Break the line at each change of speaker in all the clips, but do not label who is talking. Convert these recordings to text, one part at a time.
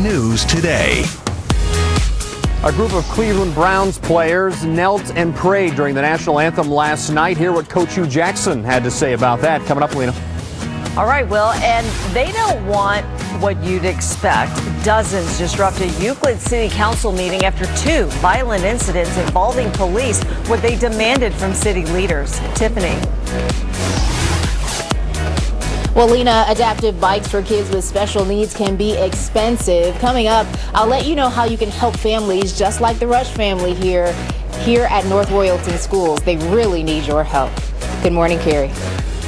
News Today.
A group of Cleveland Browns players knelt and prayed during the national anthem last night. Hear what Coach Hugh Jackson had to say about that. Coming up, Lena.
All right, Will, and they don't want what you'd expect. Dozens disrupted Euclid City Council meeting after 2 violent incidents involving police, what they demanded from city leaders. Tiffany.
Well, Lena, adaptive bikes for kids with special needs can be expensive. Coming up, I'll let you know how you can help families just like the Rush family here at North Royalton Schools. They really need your help. Good morning, Carrie.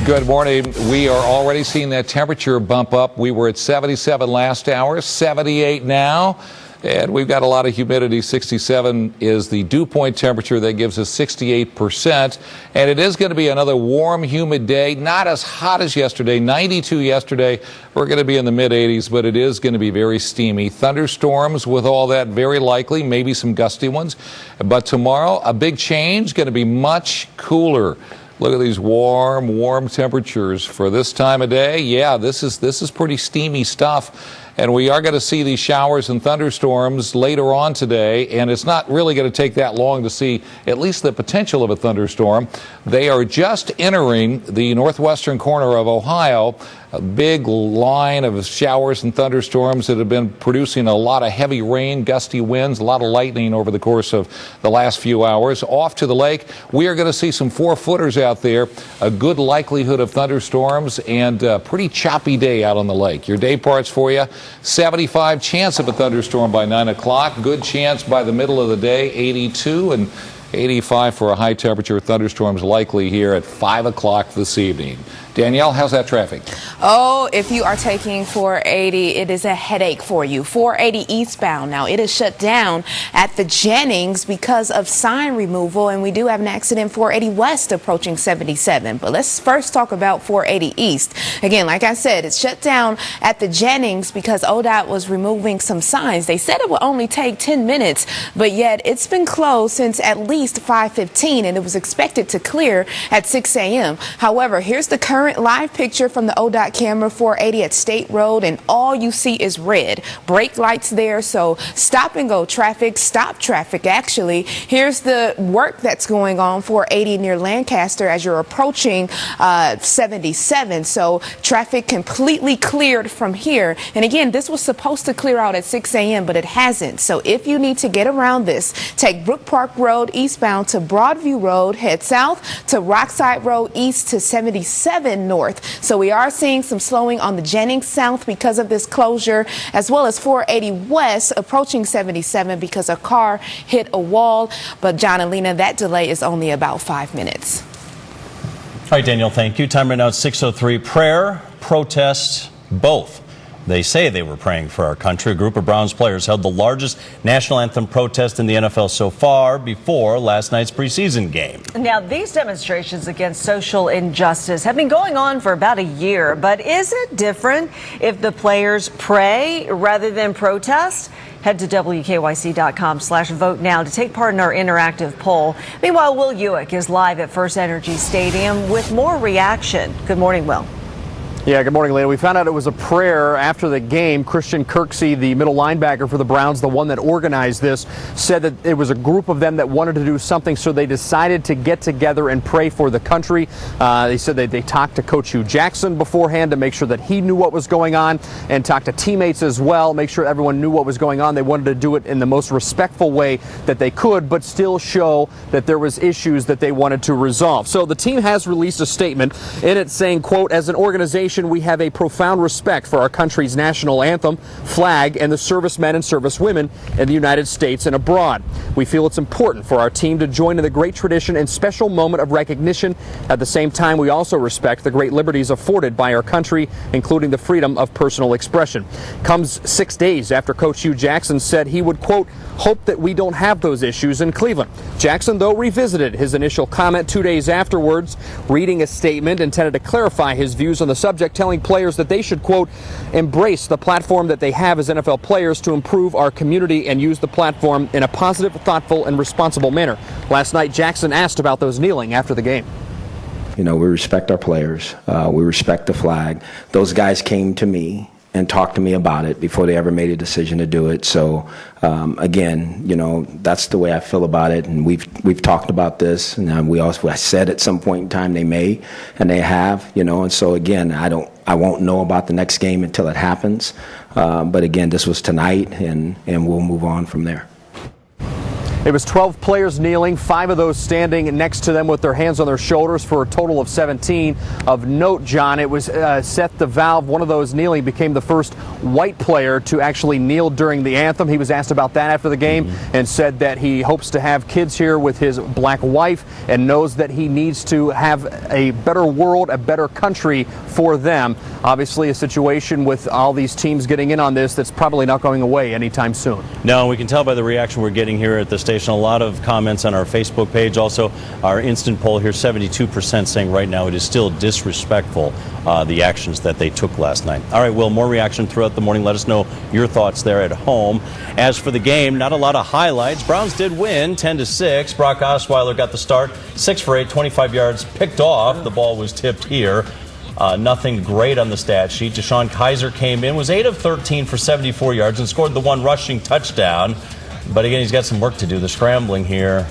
Good morning. We are already seeing that temperature bump up. We were at 77 last hour, 78 now. And we've got a lot of humidity. 67 is the dew point temperature. That gives us 68%. And it is going to be another warm, humid day. Not as hot as yesterday. 92 yesterday. We're going to be in the mid-80s, but it is going to be very steamy. Thunderstorms with all that, very likely. Maybe some gusty ones. But tomorrow, a big change. Going to be much cooler. Look at these warm temperatures for this time of day. Yeah, this is pretty steamy stuff. And we are going to see these showers and thunderstorms later on today, and it's not really going to take that long to see at least the potential of a thunderstorm. They are just entering the northwestern corner of Ohio. A big line of showers and thunderstorms that have been producing a lot of heavy rain, gusty winds, a lot of lightning over the course of the last few hours. Off to the lake, we are going to see some 4-footers out there, a good likelihood of thunderstorms, and a pretty choppy day out on the lake. Your day parts for you, 75 chance of a thunderstorm by 9 o'clock, good chance by the middle of the day, 82, and 85 for a high temperature. Thunderstorms likely here at 5 o'clock this evening. Danielle, how's that traffic?
Oh, if you are taking 480, it is a headache for you. 480 eastbound now. It is shut down at the Jennings because of sign removal, and we do have an accident 480 west approaching 77. But let's first talk about 480 east. Again, like I said, it's shut down at the Jennings because ODOT was removing some signs. They said it would only take 10 minutes, but yet it's been closed since at least 5:15, and it was expected to clear at 6 a.m. However, here's the current live picture from the ODOT camera 480 at State Road, and all you see is red. Brake lights there, so stop and go traffic, stop traffic actually. Here's the work that's going on 480 near Lancaster as you're approaching 77. So traffic completely cleared from here. And again, this was supposed to clear out at 6 a.m., but it hasn't. So if you need to get around this, take Brook Park Road eastbound to Broadview Road, head south to Rockside Road east to 77 north. So we are seeing some slowing on the Jennings south because of this closure, as well as 480 west approaching 77 because a car hit a wall. But John and Lena, that delay is only about 5 minutes.
All right, Daniel, thank you. Time right now at 6:03. Prayer, protest, both. They say they were praying for our country. A group of Browns players held the largest national anthem protest in the NFL so far before last night's preseason game.
Now, these demonstrations against social injustice have been going on for about a year, but is it different if the players pray rather than protest? Head to WKYC.com/vote now to take part in our interactive poll. Meanwhile, Will Ewick is live at First Energy Stadium with more reaction. Good morning, Will.
Yeah, good morning, Lena. We found out it was a prayer after the game. Christian Kirksey, the middle linebacker for the Browns, the one that organized this, said that it was a group of them that wanted to do something, so they decided to get together and pray for the country. They said that they talked to Coach Hugh Jackson beforehand to make sure that he knew what was going on, and talked to teammates as well, make sure everyone knew what was going on. They wanted to do it in the most respectful way that they could, but still show that there was issues that they wanted to resolve. So the team has released a statement in it saying, quote, "As an organization, we have a profound respect for our country's national anthem, flag, and the servicemen and servicewomen in the United States and abroad. We feel it's important for our team to join in the great tradition and special moment of recognition. At the same time, we also respect the great liberties afforded by our country, including the freedom of personal expression." Comes 6 days after Coach Hugh Jackson said he would, quote, "hope that we don't have those issues in Cleveland." Jackson, though, revisited his initial comment 2 days afterwards, reading a statement intended to clarify his views on the subject, telling players that they should, quote, "embrace the platform that they have as NFL players to improve our community and use the platform in a positive, thoughtful, and responsible manner." Last night, Jackson asked about those kneeling after the game.
You know, we respect our players. We respect the flag. Those guys came to me
and talk to me about it before they ever made a decision to do it. So again, that's the way I feel about it, and we've talked about this, and I said at some point in time they may, and they have, and so again, I won't know about the next game until it happens. But again, this was tonight, and we'll move on from there.
It was 12 players kneeling, 5 of those standing next to them with their hands on their shoulders for a total of 17. Of note, John, it was Seth DeValve, one of those kneeling, became the first white player to actually kneel during the anthem. He was asked about that after the game and said that he hopes to have kids here with his black wife and knows that he needs to have a better world, a better country for them. Obviously, a situation with all these teams getting in on this that's probably not going away anytime soon.
No, we can tell by the reaction we're getting here at the station. A lot of comments on our Facebook page. Also, our instant poll here, 72% saying right now it is still disrespectful, the actions that they took last night. All right, Will, more reaction throughout the morning. Let us know your thoughts there at home. As for the game, not a lot of highlights. Browns did win 10-6. Brock Osweiler got the start, 6 for 8, 25 yards, picked off. The ball was tipped here. Nothing great on the stat sheet. Deshaun Kaiser came in, was 8 of 13 for 74 yards and scored the one rushing touchdown. But again, he's got some work to do. The scrambling here,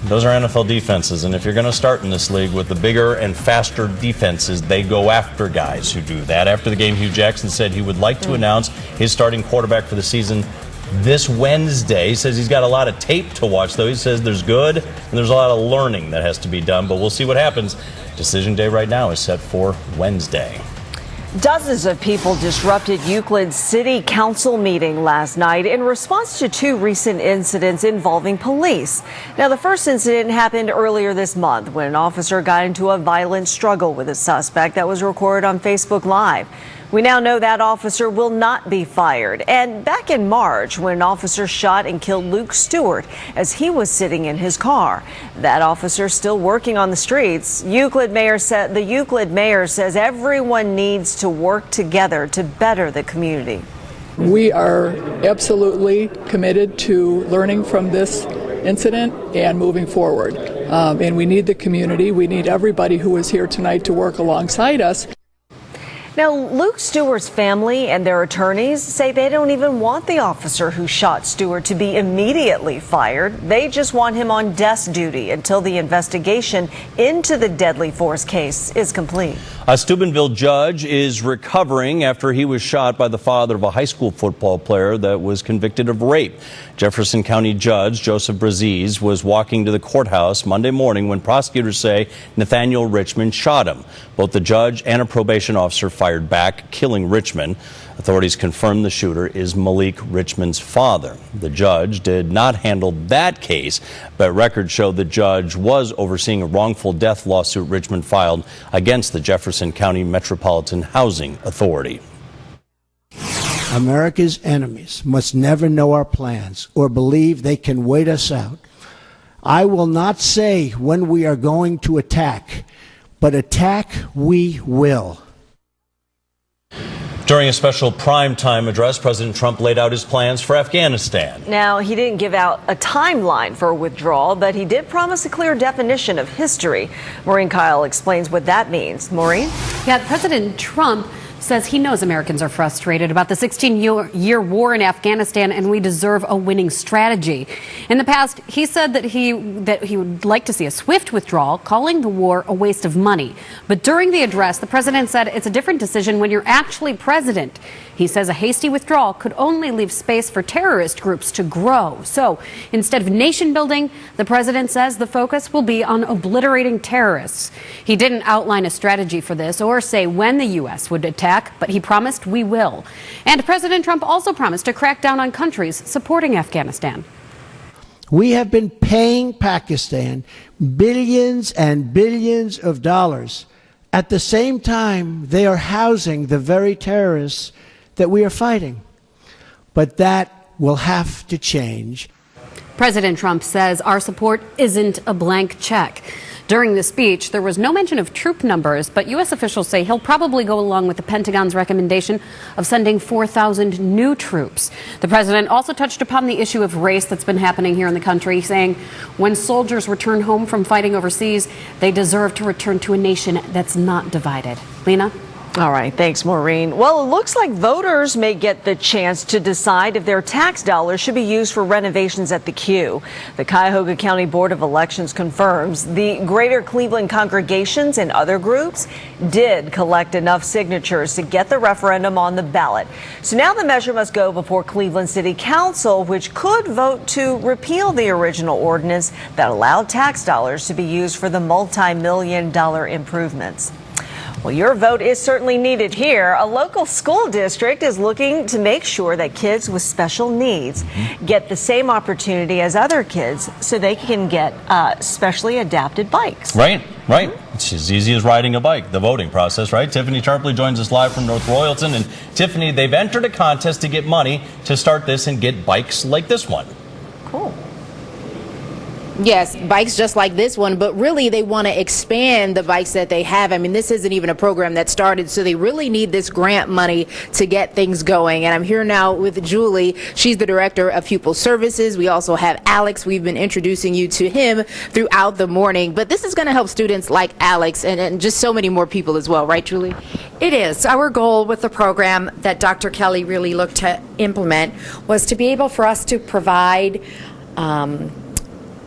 those are NFL defenses. And if you're going to start in this league with the bigger and faster defenses, they go after guys who do that. After the game, Hugh Jackson said he would like to announce his starting quarterback for the season this Wednesday. He says he's got a lot of tape to watch, though. He says there's good and there's a lot of learning that has to be done. But we'll see what happens. Decision day right now is set for Wednesday.
Dozens of people disrupted Euclid's city council meeting last night in response to 2 recent incidents involving police. Now, the first incident happened earlier this month when an officer got into a violent struggle with a suspect that was recorded on Facebook Live. We now know that officer will not be fired. And back in March, when an officer shot and killed Luke Stewart as he was sitting in his car. That officer still working on the streets. The Euclid mayor says everyone needs to work together to better the community.
We are absolutely committed to learning from this incident and moving forward. And we need the community. We need everybody who is here tonight to work alongside us.
Now, Luke Stewart's family and their attorneys say they don't even want the officer who shot Stewart to be immediately fired. They just want him on desk duty until the investigation into the deadly force case is complete.
A Steubenville judge is recovering after he was shot by the father of a high school football player that was convicted of rape. Jefferson County Judge Joseph Braziz was walking to the courthouse Monday morning when prosecutors say Nathaniel Richmond shot him. Both the judge and a probation officer fired back, killing Richmond. Authorities confirmed the shooter is Malik Richmond's father. The judge did not handle that case, but records show the judge was overseeing a wrongful death lawsuit Richmond filed against the Jefferson County Metropolitan Housing Authority.
America's enemies must never know our plans or believe they can wait us out. I will not say when we are going to attack, but attack we will.
During a special primetime address, President Trump laid out his plans for Afghanistan.
Now, he didn't give out a timeline for withdrawal, but he did promise a clear definition of history. Maureen Kyle explains what that means. Maureen?
Yeah, President Trump says he knows Americans are frustrated about the 16-year war in Afghanistan and we deserve a winning strategy. In the past, he said that he would like to see a swift withdrawal, calling the war a waste of money. But during the address, the president said it's a different decision when you're actually president. He says a hasty withdrawal could only leave space for terrorist groups to grow. So instead of nation building, the president says the focus will be on obliterating terrorists. He didn't outline a strategy for this or say when the U.S. would attack, but he promised we will. And President Trump also promised to crack down on countries supporting Afghanistan.
We have been paying Pakistan billions and billions of dollars. At the same time, they are housing the very terrorists that we are fighting. But that will have to change.
President Trump says our support isn't a blank check. During the speech, there was no mention of troop numbers, but U.S. officials say he'll probably go along with the Pentagon's recommendation of sending 4,000 new troops. The president also touched upon the issue of race that's been happening here in the country, saying when soldiers return home from fighting overseas, they deserve to return to a nation that's not divided. Lena?
All right. Thanks, Maureen. Well, it looks like voters may get the chance to decide if their tax dollars should be used for renovations at the Q. The Cuyahoga County Board of Elections confirms the Greater Cleveland congregations and other groups did collect enough signatures to get the referendum on the ballot. So now the measure must go before Cleveland City Council, which could vote to repeal the original ordinance that allowed tax dollars to be used for the multi-million-dollar improvements. Well, your vote is certainly needed here. A local school district is looking to make sure that kids with special needs get the same opportunity as other kids so they can get specially adapted bikes.
Right. It's as easy as riding a bike, the voting process, right? Tiffany Tarpley joins us live from North Royalton. And Tiffany, they've entered a contest to get money to start this and get bikes like this one.
Cool.
Yes, bikes just like this one, but really they want to expand the bikes that they have. I mean, this isn't even a program that started, so they really need this grant money to get things going. And I'm here now with Julie. She's the director of pupil services. We also have Alex. We've been introducing you to him throughout the morning. But this is going to help students like Alex and just so many more people as well, right, Julie?
It is. Our goal with the program that Dr. Kelly really looked to implement was to be able for us to provide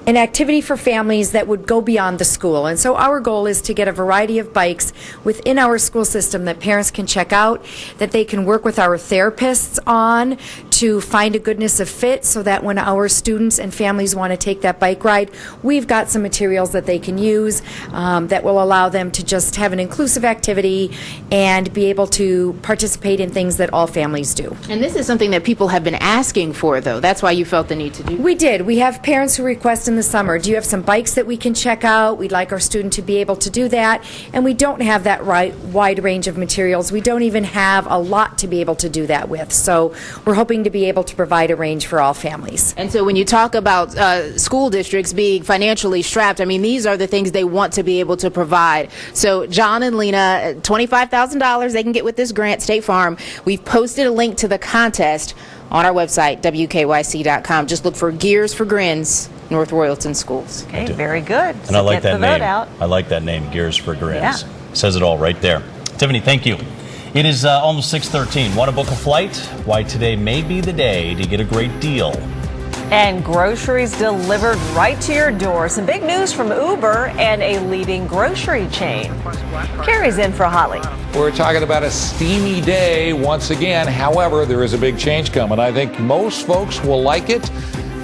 an activity for families that would go beyond the school. And so our goal is to get a variety of bikes within our school system that parents can check out, that they can work with our therapists on to find a goodness of fit, so that when our students and families want to take that bike ride, we've got some materials that they can use that will allow them to just have an inclusive activity and be able to participate in things that all families do.
And this is something that people have been asking for, though. That's why you felt the need to do.
We did. We have parents who request in the summer, do you have some bikes that we can check out? We'd like our student to be able to do that. And we don't have that wide range of materials. We don't even have a lot to be able to do that with. So we're hoping to be able to provide a range for all families.
And so when you talk about school districts being financially strapped, I mean, these are the things they want to be able to provide. So John and Lena, $25,000 they can get with this grant, State Farm. We've posted a link to the contest on our website, WKYC.com. Just look for Gears for Grins, North Royalton Schools.
Okay, very good.
And I like that name. I like that name, Gears for Grins.
Yeah.
Says it all right there. Tiffany, thank you. It is almost 6:13. Want to book a flight? Why, today may be the day to get a great deal.
And groceries delivered right to your door. Some big news from Uber and a leading grocery chain. Carrie's in for Holly.
We're talking about a steamy day once again. However, there is a big change coming. I think most folks will like it,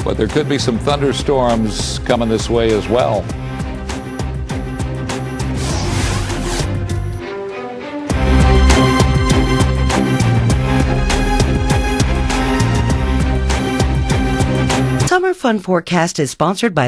but there could be some thunderstorms coming this way as well.
Summer Fun Forecast is sponsored by